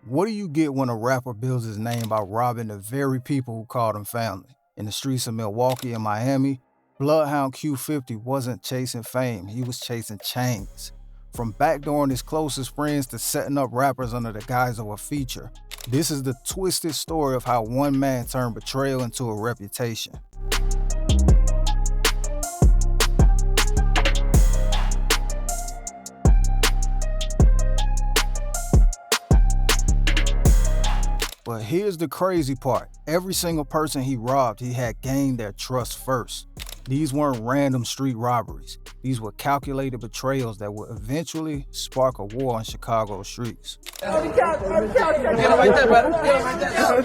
What do you get when a rapper builds his name by robbing the very people who called him family? In the streets of Milwaukee and Miami, Bloodhound Q50 wasn't chasing fame, he was chasing chains. From backdooring his closest friends to setting up rappers under the guise of a feature, this is the twisted story of how one man turned betrayal into a reputation. But here's the crazy part. Every single person he robbed, he had gained their trust first. These weren't random street robberies. These were calculated betrayals that would eventually spark a war on Chicago's streets. Get him right there, brother. Get him right there.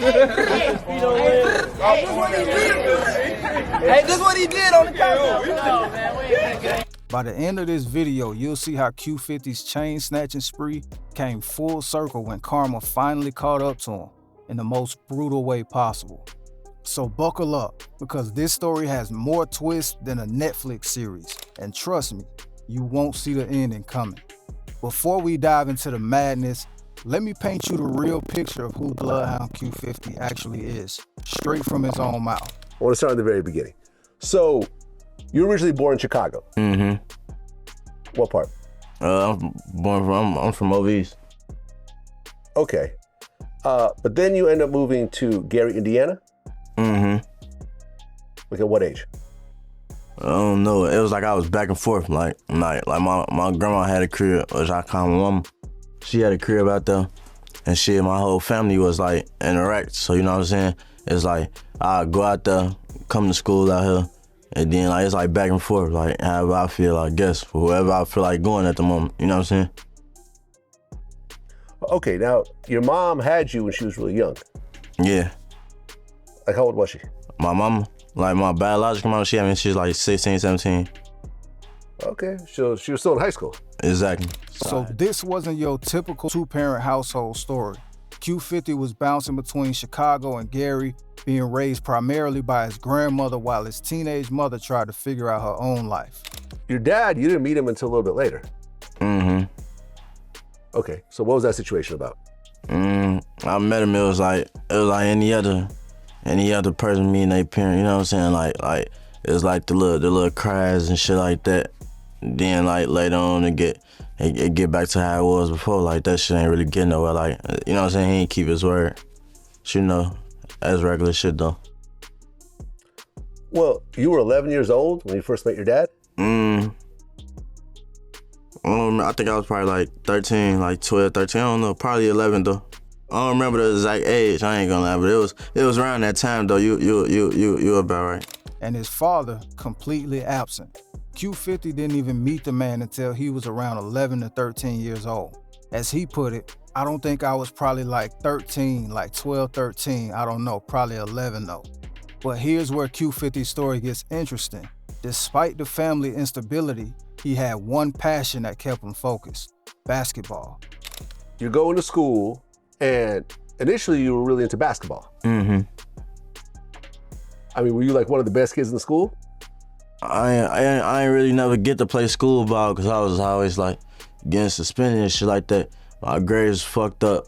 Hey, this is what he did on the couch. By the end of this video, you'll see how Q50's chain snatching spree came full circle when karma finally caught up to him in the most brutal way possible. So buckle up, because this story has more twists than a Netflix series, and trust me, you won't see the ending coming. Before we dive into the madness, let me paint you the real picture of who Bloodhound Q50 actually is, straight from his own mouth. I want to start at the very beginning. So, you were originally born in Chicago. Mm-hmm. What part? I'm from OVs. Okay. But then you end up moving to Gary, Indiana? Mm-hmm. Like at what age? I don't know. It was like I was back and forth. Like my grandma had a crib, which I call my mama. She had a crib out there, and shit, my whole family was like in Iraq. So you know what I'm saying? It's like I go out there, come to school out here, and then like it's like back and forth, like however I feel, I guess, for whoever I feel like going at the moment. You know what I'm saying? Okay, now your mom had you when she was really young. Yeah. Like how old was she? My mama, like my biological mama, she was like 16, 17. Okay, so she was still in high school. Exactly. So this wasn't your typical two-parent household story. Q50 was bouncing between Chicago and Gary, being raised primarily by his grandmother while his teenage mother tried to figure out her own life. Your dad, you didn't meet him until a little bit later. Mm-hmm. Okay, so what was that situation about? I met him, it was like any other person meeting their parent, you know what I'm saying? Like it was like the little cries and shit like that. Then like later on it get back to how it was before. Like that shit ain't really getting nowhere. Like, you know what I'm saying? He ain't keep his word. You know, that's regular shit though. Well, you were 11 years old when you first met your dad? I think I was probably like 13, like 12, 13, I don't know, probably 11 though. I don't remember the exact age, I ain't gonna lie, but it was around that time though. You about right. And his father, completely absent. Q50 didn't even meet the man until he was around 11 to 13 years old. As he put it, I don't think I was probably like 13, like 12, 13, I don't know, probably 11 though. But here's where Q50's story gets interesting. Despite the family instability, he had one passion that kept him focused: basketball. You're going to school, and initially you were really into basketball. Mm-hmm. I mean, were you like one of the best kids in the school? I ain't really never get to play school ball because I was always like getting suspended and shit like that. My grades fucked up,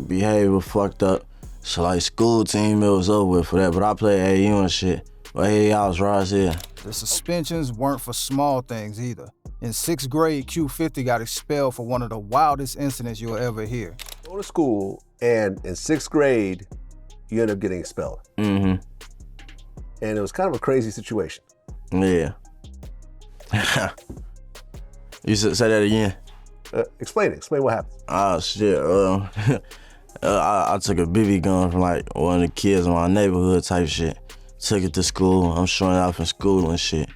behavior fucked up. So like school team, it was over with for that. But I played AU and shit. But hey, I was right here. The suspensions weren't for small things either. In 6th grade, Q50 got expelled for one of the wildest incidents you'll ever hear. Go to school, and in 6th grade, you end up getting expelled. Mm-hmm. And it was kind of a crazy situation. Yeah. You say that again? Explain it. Explain what happened. Oh, shit. I took a BB gun from like one of the kids in my neighborhood type shit. Took it to school. I'm showing off in school and shit.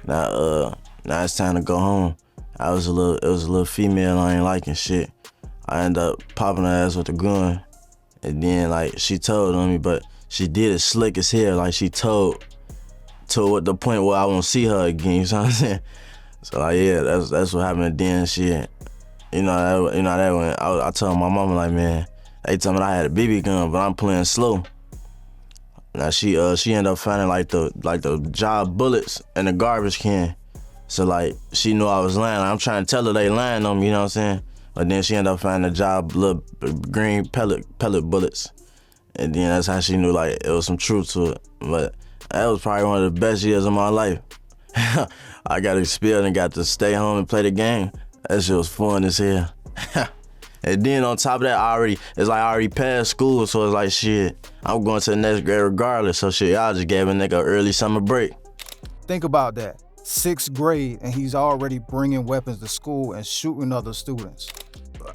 Now it's time to go home. It was a little female I ain't liking shit. I ended up popping her ass with a gun. And then like she told on me, but she did it slick as hell. Like she told at the point where I won't see her again, you know what I'm saying? So like yeah, that's what happened then shit. You know that when I told my mama like, man, they told me I had a BB gun, but I'm playing slow. Now she ended up finding like the job bullets in the garbage can. So like she knew I was lying. I'm trying to tell her they lying on me, you know what I'm saying? But then she ended up finding a job, little green pellet bullets. And then that's how she knew like it was some truth to it. But that was probably one of the best years of my life. I got expelled and got to stay home and play the game. That shit was fun as hell. And then on top of that, I already passed school, so it's like shit, I'm going to the next grade regardless. So shit, I just gave a nigga an early summer break. Think about that. 6th grade and he's already bringing weapons to school and shooting other students.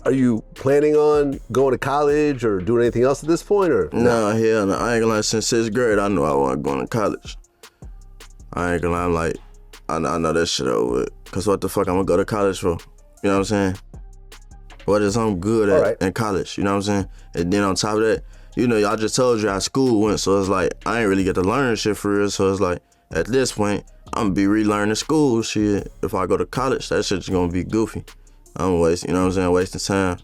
Are you planning on going to college or doing anything else at this point, or? No, hell no. I ain't gonna lie, since 6th grade, I knew I wasn't going to college. I ain't gonna lie, I'm like, I know that shit over with. Cause what the fuck I'm gonna go to college for? You know what I'm saying? What is I'm good at in college, you know what I'm saying? And then on top of that, you know, I just told you how school went, so it's like, I ain't really get to learn shit for real, so it's like, at this point, I'm gonna be relearning school shit. If I go to college, that shit's gonna be goofy. I'm wasting, you know what I'm saying, wasting time.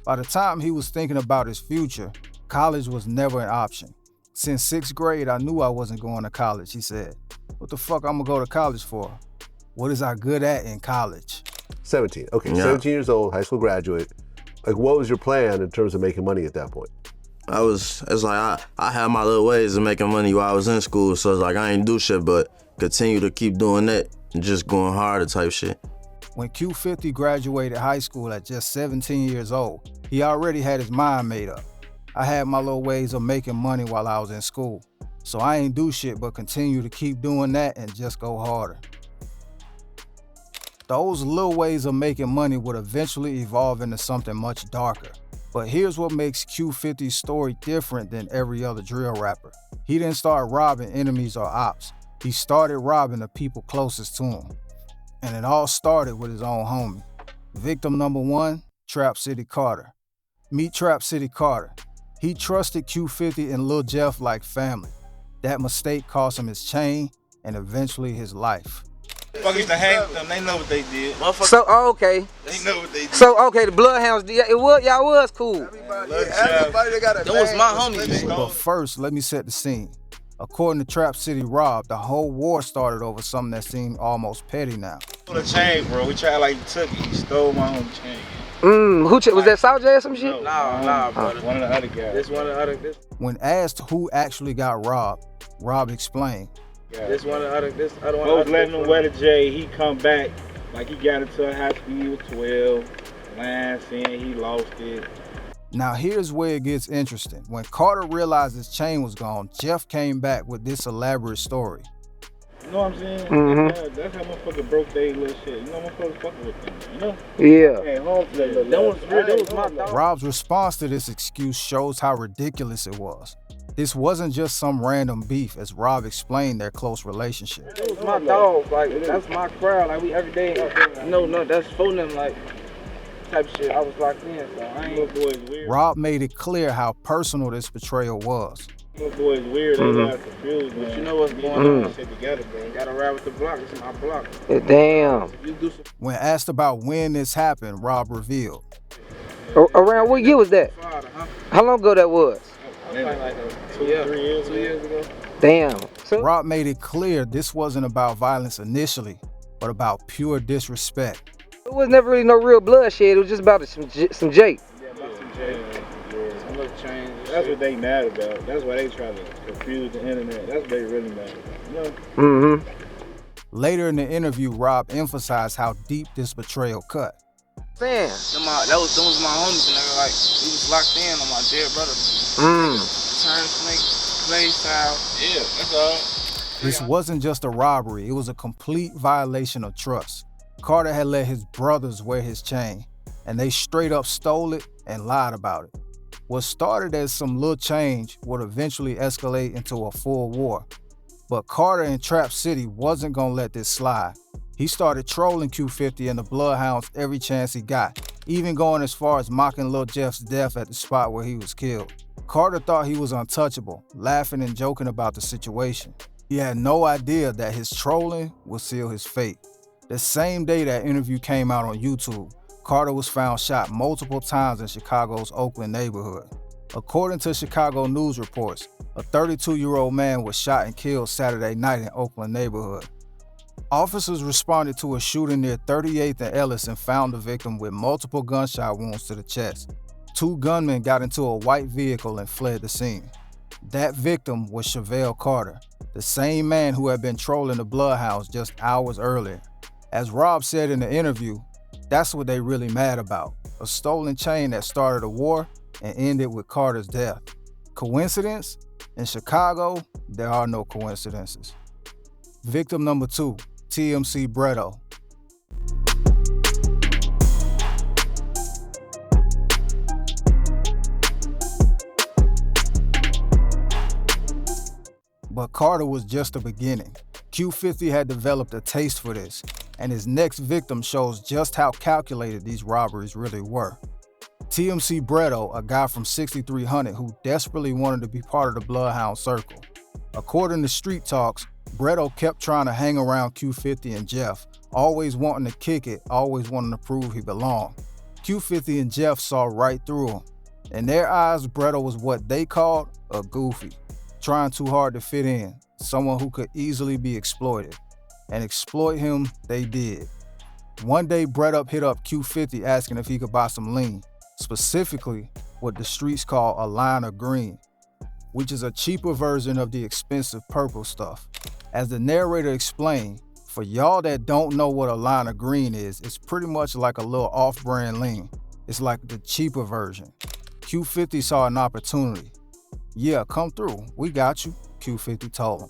By the time he was thinking about his future, college was never an option. Since 6th grade, I knew I wasn't going to college, he said. What the fuck I'm gonna go to college for? What is I good at in college? 17, okay, Yeah. 17 years old, high school graduate. Like, what was your plan in terms of making money at that point? It's like I had my little ways of making money while I was in school, so it's like I ain't do shit but continue to keep doing that and just going harder type shit. When Q50 graduated high school at just 17 years old, he already had his mind made up. I had my little ways of making money while I was in school, so I ain't do shit but continue to keep doing that and just go harder. Those little ways of making money would eventually evolve into something much darker. But here's what makes Q50's story different than every other drill rapper. He didn't start robbing enemies or ops. He started robbing the people closest to him. And it all started with his own homie. Victim number 1, Trap City Carter. Meet Trap City Carter. He trusted Q50 and Lil Jeff like family. That mistake cost him his chain and eventually his life. Fuck used to hang with them. They know what they did. So okay. They know what they did. So okay, the Bloodhounds, y'all was cool. Everybody that got a that was my homie. But first, let me set the scene. According to Trap City Rob, the whole war started over something that seemed almost petty now. The chain, bro. We tried like he took it. He stole my homie chain. Was that South J or some shit? Nah, brother. One of the other guys. This one of the other. When asked who actually got robbed, Rob explained. This one of the other. This other one. I was letting him wear the J. He come back like he got into a high speed with 12. Line saying he lost it. Now here's where it gets interesting. When Carter realized his chain was gone, Jeff came back with this elaborate story. You know what I'm saying? That's how motherfuckers broke their little shit. You know motherfuckers fucking with them, you know? Yeah. Hey, home to that was real. That was my dog. Rob's response to this excuse shows how ridiculous it was. This wasn't just some random beef, as Rob explained their close relationship. It was my dog, like that's my crowd, like we every day, no, that's for them, like type shit. I was locked in, so I ain't. Little boy's weird. Rob made it clear how personal this betrayal was. Little boy's weird. They got confused, man. But you know what's going on? Shit together, bro. Gotta ride with the block. It's my block. Damn. When asked about when this happened, Rob revealed. Around what year was that? How long ago that was? Like 2 years ago. Damn. So Rob made it clear this wasn't about violence initially, but about pure disrespect. it was never really no real bloodshed. It was just about some Jake. Yeah, about some J. Some little change. That's what they mad about. That's why they try to confuse the internet. That's what they really mad about. You know? Later in the interview, Rob emphasized how deep this betrayal cut. Man. That was my homies, nigga. Like, we was locked in on my dead brother. Turn snake, play style. Yeah, that's all. This wasn't just a robbery, it was a complete violation of trust. Carter had let his brothers wear his chain, and they straight up stole it and lied about it. What started as some little change would eventually escalate into a full war. But Carter in Trap City wasn't gonna let this slide. He started trolling Q50 and the Bloodhounds every chance he got, even going as far as mocking Lil Jeff's death at the spot where he was killed. Carter thought he was untouchable, laughing and joking about the situation. He had no idea that his trolling would seal his fate. The same day that interview came out on YouTube, Carter was found shot multiple times in Chicago's Oakland neighborhood. According to Chicago news reports, a 32-year-old man was shot and killed Saturday night in Oakland neighborhood. Officers responded to a shooting near 38th and Ellis and found the victim with multiple gunshot wounds to the chest. 2 gunmen got into a white vehicle and fled the scene. That victim was Chevelle Carter, the same man who had been trolling the Bloodhounds just hours earlier. As Rob said in the interview, that's what they really mad about, a stolen chain that started a war and ended with Carter's death. Coincidence? In Chicago, there are no coincidences. Victim number 2, TMC Breto. But Carter was just the beginning. Q50 had developed a taste for this, and his next victim shows just how calculated these robberies really were. TMC Breto, a guy from 6300 who desperately wanted to be part of the Bloodhound circle. According to Street Talks, Breto kept trying to hang around Q50 and Jeff, always wanting to kick it, always wanting to prove he belonged. Q50 and Jeff saw right through him. In their eyes, Breto was what they called a goofy, trying too hard to fit in, someone who could easily be exploited. And exploit him, they did. One day, Breto hit up Q50 asking if he could buy some lean, specifically what the streets call a line of green, which is a cheaper version of the expensive purple stuff. As the narrator explained, for y'all that don't know what a line of green is, it's pretty much like a little off-brand lean. It's like the cheaper version. Q50 saw an opportunity. Yeah, come through, we got you, Q50 told him.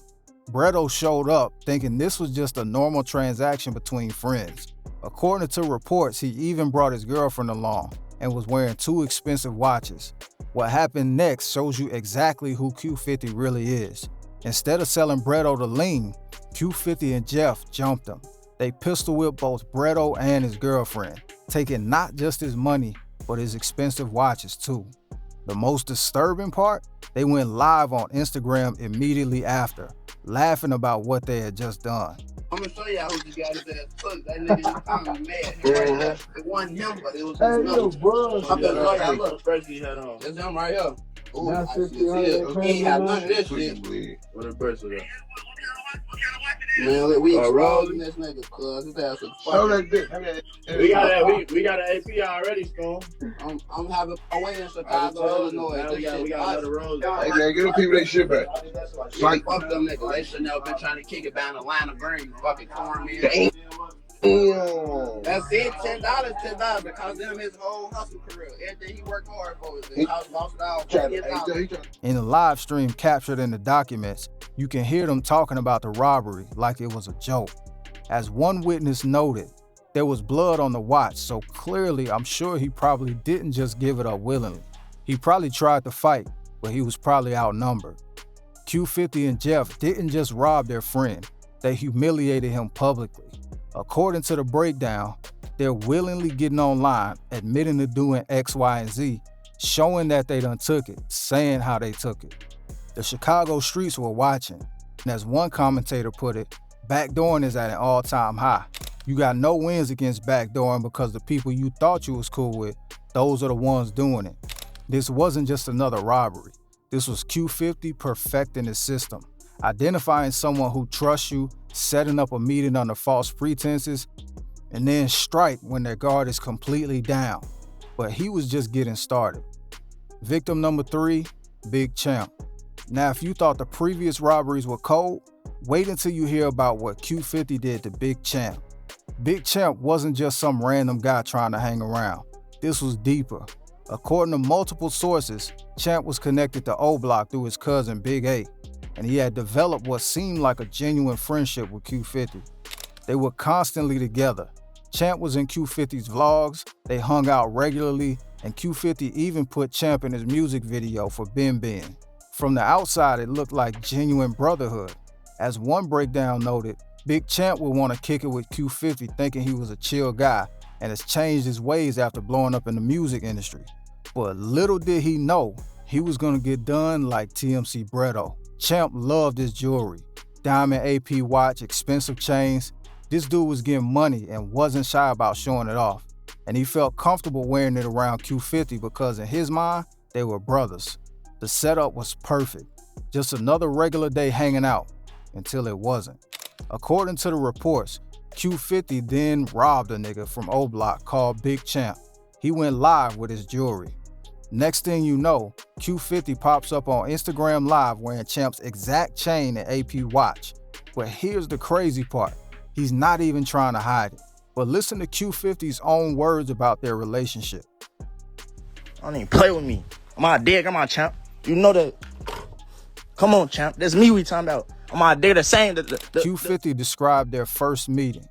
Breto showed up thinking this was just a normal transaction between friends. According to reports, he even brought his girlfriend along and was wearing 2 expensive watches. What happened next shows you exactly who Q50 really is. Instead of selling Breto the lean, Q50 and Jeff jumped him. They pistol whipped both Breto and his girlfriend, taking not just his money, but his expensive watches too. The most disturbing part? They went live on Instagram immediately after, laughing about what they had just done. I'm gonna show y'all who this guy is. Look, that nigga is coming mad. It wasn't him, but it was his number. I'm gonna show y'all. Look, first he had on. That's him right here. Ooh, I see it. He ain't have none of this shit. What a person is. Man, we exposing this nigga, cuz his ass is fucking. We got an AP already, Stone. I'm having away in Chicago, Illinois. We got another road. Hey man, get them people their shit back. Like, fuck them niggas. They should never been trying to kick it down the line of green. Fucking cornmeal. Damn. That's it, $10 because them his whole hustle career. Everything he worked hard for is his house lost out. In the live stream captured in the documents, you can hear them talking about the robbery like it was a joke. As one witness noted, there was blood on the watch, so clearly I'm sure he probably didn't just give it up willingly. He probably tried to fight, but he was probably outnumbered. Q50 and Jeff didn't just rob their friend, they humiliated him publicly. According to the breakdown, they're willingly getting online, admitting to doing X, Y, and Z, showing that they done took it, saying how they took it. The Chicago streets were watching, and as one commentator put it, backdooring is at an all-time high. You got no wins against backdooring because the people you thought you was cool with, those are the ones doing it. This wasn't just another robbery. This was Q50 perfecting his system, identifying someone who trusts you, setting up a meeting under false pretenses, and then strike when their guard is completely down. But he was just getting started. Victim number 3, Big Champ. Now, if you thought the previous robberies were cold, wait until you hear about what Q50 did to Big Champ. Big Champ wasn't just some random guy trying to hang around. This was deeper. According to multiple sources, Champ was connected to O-Block through his cousin Big A, and he had developed what seemed like a genuine friendship with Q50. They were constantly together. Champ was in Q50's vlogs, they hung out regularly, and Q50 even put Champ in his music video for Ben Ben. From the outside, it looked like genuine brotherhood. As one breakdown noted, Big Champ would want to kick it with Q50 thinking he was a chill guy and has changed his ways after blowing up in the music industry. But little did he know, he was gonna get done like TMC Breto. Champ loved his jewelry, diamond AP watch, expensive chains. This dude was getting money and wasn't shy about showing it off. And he felt comfortable wearing it around Q50 because in his mind, they were brothers. The setup was perfect. Just another regular day hanging out, until it wasn't. According to the reports, Q50 then robbed a nigga from O Block called Big Champ. He went live with his jewelry. Next thing you know, Q50 pops up on Instagram Live wearing Champ's exact chain and AP watch. But here's the crazy part. He's not even trying to hide it. But listen to Q50's own words about their relationship. Don't even play with me. I'm my dick, I'm my Champ. You know that. Come on, Champ. That's me we talking about. I'm my dick, the same. Q50 described their first meeting.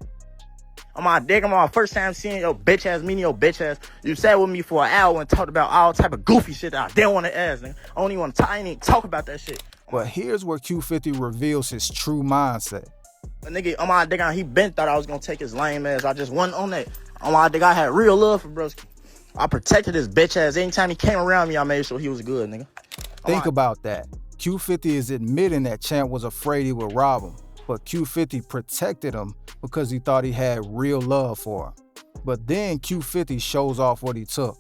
I'm my dick, I'm my first time seeing your bitch ass, meeting your bitch ass. You sat with me for an hour and talked about all type of goofy shit that I didn't want to ask, nigga. I don't even want to talk, I ain't even talk about that shit. But here's where Q50 reveals his true mindset. A nigga, on my dick, he been thought I was gonna take his lame ass. I just wasn't on that. On my dick, I had real love for broski. I protected his bitch ass. Anytime he came around me, I made sure he was good, nigga. Think about that. Q50 is admitting that Champ was afraid he would rob him, but Q50 protected him because he thought he had real love for him. But then Q50 shows off what he took.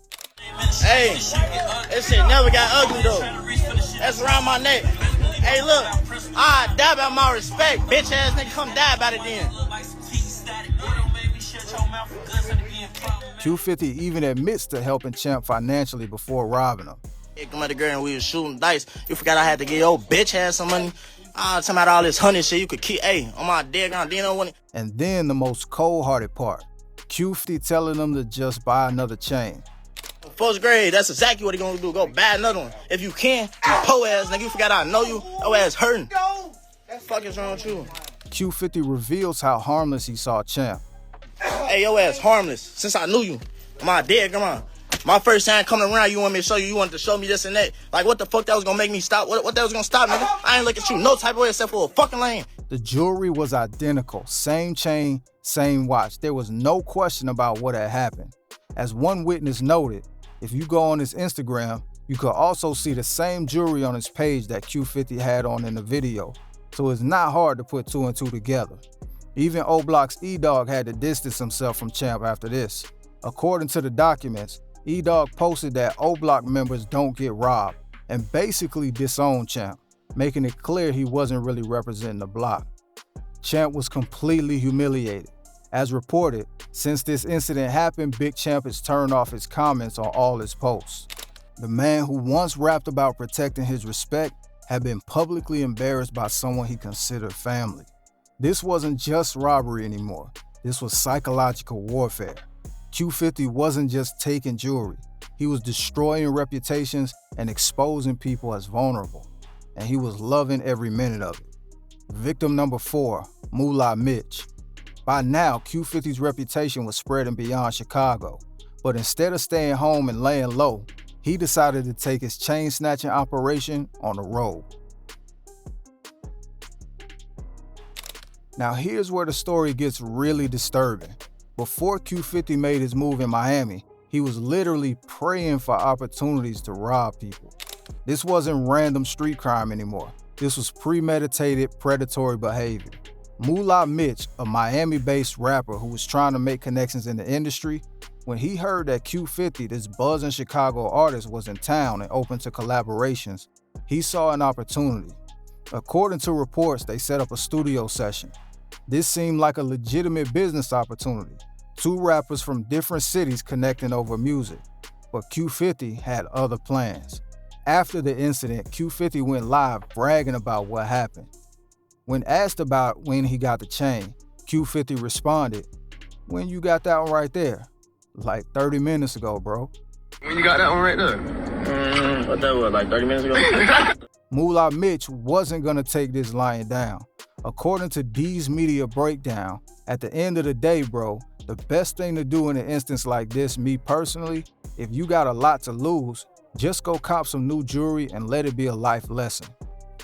Hey, this shit never got ugly though. That's around my neck. Hey, look, I die about my respect. Bitch ass nigga, come die about it then. Q50 even admits to helping Champ financially before robbing him. Come at the girl and we was shooting dice. You forgot I had to get your bitch ass some money. Talking about all this honey shit you could keep. Hey, on my dick, on Dino when. And then the most cold-hearted part, Q50 telling them to just buy another chain. First grade, that's exactly what he gonna do. Go buy another one. If you can, you po ass nigga. You forgot I know you. Your ass hurting. What the fuck is wrong with you? Q50 reveals how harmless he saw Champ. Hey, your ass harmless. Since I knew you. My dad, come on. My first time coming around, you want me to show you. You wanted to show me this and that. Like, what the fuck that was gonna make me stop? What that was gonna stop, nigga? I ain't look at you no type of way except for a fucking lane. The jewelry was identical. Same chain, same watch. There was no question about what had happened. As one witness noted, if you go on his Instagram, you could also see the same jewelry on his page that Q50 had on in the video. So it's not hard to put two and two together. Even O Block's E-Dog had to distance himself from Champ after this. According to the documents, E-Dog posted that O Block members don't get robbed and basically disowned Champ, making it clear he wasn't really representing the block. Champ was completely humiliated. As reported, since this incident happened, Big Champ has turned off his comments on all his posts. The man who once rapped about protecting his respect had been publicly embarrassed by someone he considered family. This wasn't just robbery anymore. This was psychological warfare. Q50 wasn't just taking jewelry. He was destroying reputations and exposing people as vulnerable. And he was loving every minute of it. Victim number 4, Moola Mitch. By now, Q50's reputation was spreading beyond Chicago. But instead of staying home and laying low, he decided to take his chain snatching operation on the road. Now here's where the story gets really disturbing. Before Q50 made his move in Miami, he was literally praying for opportunities to rob people. This wasn't random street crime anymore. This was premeditated, predatory behavior. Moola Mitch, a Miami-based rapper who was trying to make connections in the industry, when he heard that Q50, this buzzing Chicago artist, was in town and open to collaborations, he saw an opportunity. According to reports, they set up a studio session. This seemed like a legitimate business opportunity. 2 rappers from different cities connecting over music. But Q50 had other plans. After the incident, Q50 went live bragging about what happened. When asked about when he got the chain, Q50 responded, "When you got that one right there? Like 30 minutes ago, bro." When you got that one right there? What that was, like 30 minutes ago? Moola Mitch wasn't gonna take this lying down. According to D's Media Breakdown, at the end of the day, bro, the best thing to do in an instance like this, me personally, if you got a lot to lose, just go cop some new jewelry and let it be a life lesson.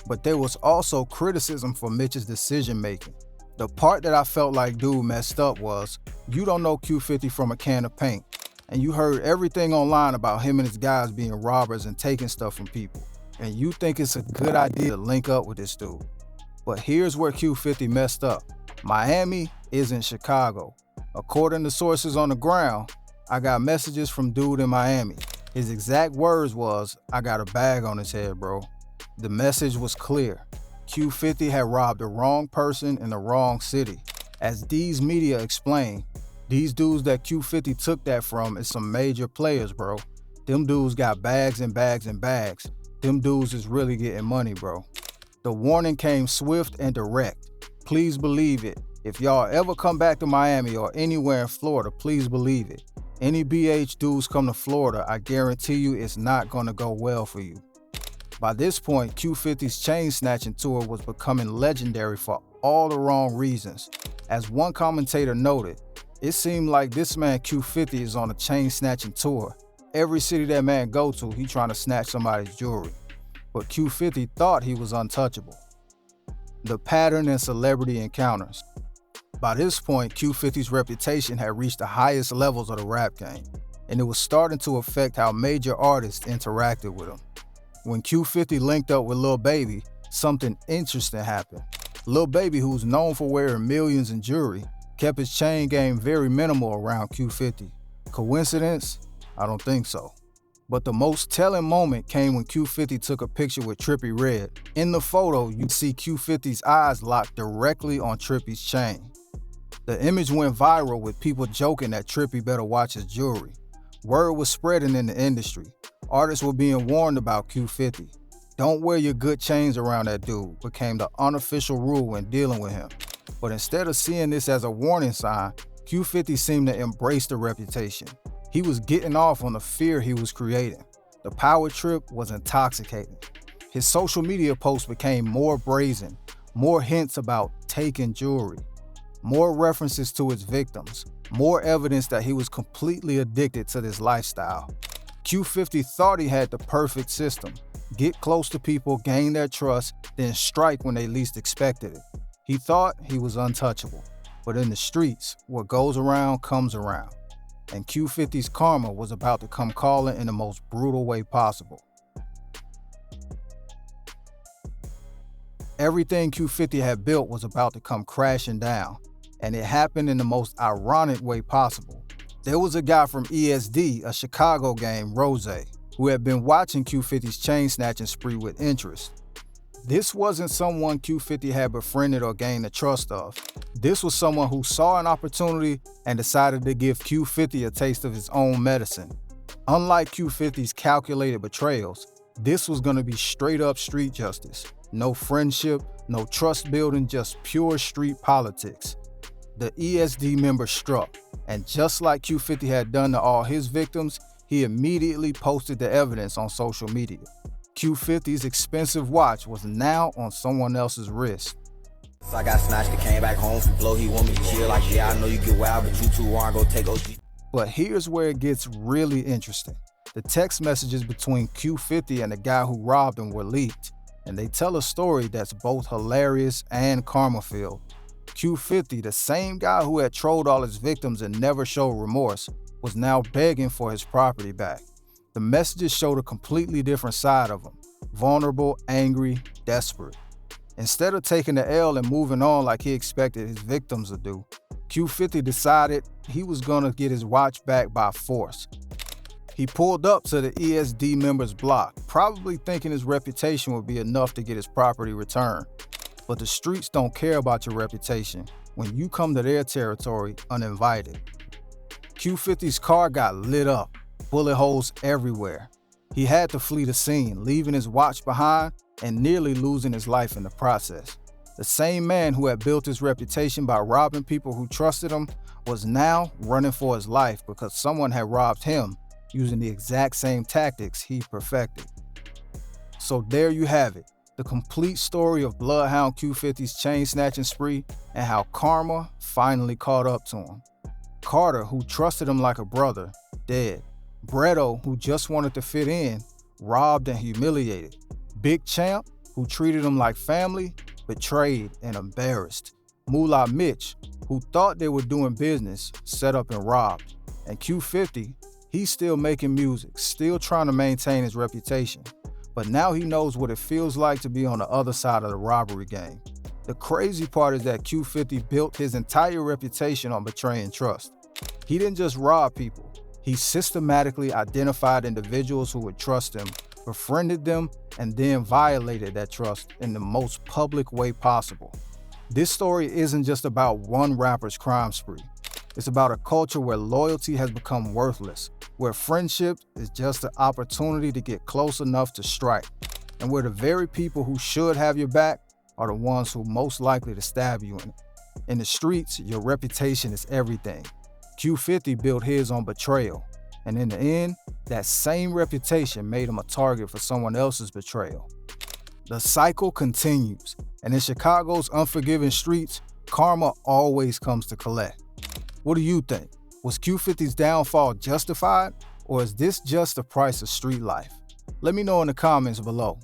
But there was also criticism for Mitch's decision making. The part that I felt like dude messed up was, you don't know Q50 from a can of paint, and you heard everything online about him and his guys being robbers and taking stuff from people, and you think it's a good idea to link up with this dude. But here's where Q50 messed up. Miami isn't Chicago. According to sources on the ground, I got messages from dude in Miami. His exact words was, "I got a bag on his head, bro." The message was clear. Q50 had robbed the wrong person in the wrong city. As these media explain, these dudes that Q50 took that from is some major players, bro. Them dudes got bags and bags and bags. Them dudes is really getting money, bro. The warning came swift and direct. Please believe it. If y'all ever come back to Miami or anywhere in Florida, please believe it. Any BH dudes come to Florida, I guarantee you it's not gonna go well for you. By this point, Q50's chain snatching tour was becoming legendary for all the wrong reasons. As one commentator noted, it seemed like this man Q50 is on a chain snatching tour. Every city that man go to, he trying to snatch somebody's jewelry. But Q50 thought he was untouchable. The pattern and celebrity encounters. By this point, Q50's reputation had reached the highest levels of the rap game, and it was starting to affect how major artists interacted with him. When Q50 linked up with Lil Baby, something interesting happened. Lil Baby, who's known for wearing millions in jewelry, kept his chain game very minimal around Q50. Coincidence? I don't think so. But the most telling moment came when Q50 took a picture with Trippie Redd. In the photo, you see Q50's eyes locked directly on Trippie's chain. The image went viral with people joking that Trippie better watch his jewelry. Word was spreading in the industry. Artists were being warned about Q50. Don't wear your good chains around that dude became the unofficial rule when dealing with him. But instead of seeing this as a warning sign, Q50 seemed to embrace the reputation. He was getting off on the fear he was creating. The power trip was intoxicating. His social media posts became more brazen, more hints about taking jewelry, more references to his victims, more evidence that he was completely addicted to this lifestyle. Q50 thought he had the perfect system. Get close to people, gain their trust, then strike when they least expected it. He thought he was untouchable. But in the streets, what goes around comes around. And Q50's karma was about to come calling in the most brutal way possible. Everything Q50 had built was about to come crashing down, and it happened in the most ironic way possible. There was a guy from ESD, a Chicago gang, Rose, who had been watching Q50's chain snatching spree with interest. This wasn't someone Q50 had befriended or gained the trust of. This was someone who saw an opportunity and decided to give Q50 a taste of his own medicine. Unlike Q50's calculated betrayals, this was going to be straight up street justice. No friendship, no trust building, just pure street politics. The ESD member struck, and just like Q50 had done to all his victims, he immediately posted the evidence on social media. Q50's expensive watch was now on someone else's wrist. So I got snatched and came back home from flow. He want me to chill like, yeah, I know you get wild, but you too aren't gonna take OG. But here's where it gets really interesting. The text messages between Q50 and the guy who robbed him were leaked, and they tell a story that's both hilarious and karma-filled. Q50, the same guy who had trolled all his victims and never showed remorse, was now begging for his property back. The messages showed a completely different side of him, vulnerable, angry, desperate. Instead of taking the L and moving on like he expected his victims to do, Q50 decided he was gonna get his watch back by force. He pulled up to the ESD member's block, probably thinking his reputation would be enough to get his property returned. But the streets don't care about your reputation when you come to their territory uninvited. Q50's car got lit up, bullet holes everywhere. He had to flee the scene, leaving his watch behind and nearly losing his life in the process. The same man who had built his reputation by robbing people who trusted him was now running for his life because someone had robbed him using the exact same tactics he perfected. So there you have it, the complete story of Bloodhound Q50's chain snatching spree and how karma finally caught up to him. Carter, who trusted him like a brother, dead. Breto, who just wanted to fit in, robbed and humiliated. Big Champ, who treated him like family, betrayed and embarrassed. Moola Mitch, who thought they were doing business, set up and robbed. And Q50, he's still making music, still trying to maintain his reputation. But now he knows what it feels like to be on the other side of the robbery game. The crazy part is that Q50 built his entire reputation on betraying trust. He didn't just rob people, he systematically identified individuals who would trust him, befriended them, and then violated that trust in the most public way possible. This story isn't just about one rapper's crime spree. It's about a culture where loyalty has become worthless, where friendship is just an opportunity to get close enough to strike, and where the very people who should have your back are the ones who most likely to stab you in it. In the streets, your reputation is everything. Q50 built his on betrayal, and in the end, that same reputation made him a target for someone else's betrayal. The cycle continues, and in Chicago's unforgiving streets, karma always comes to collect. What do you think? Was Q50's downfall justified, or is this just the price of street life? Let me know in the comments below.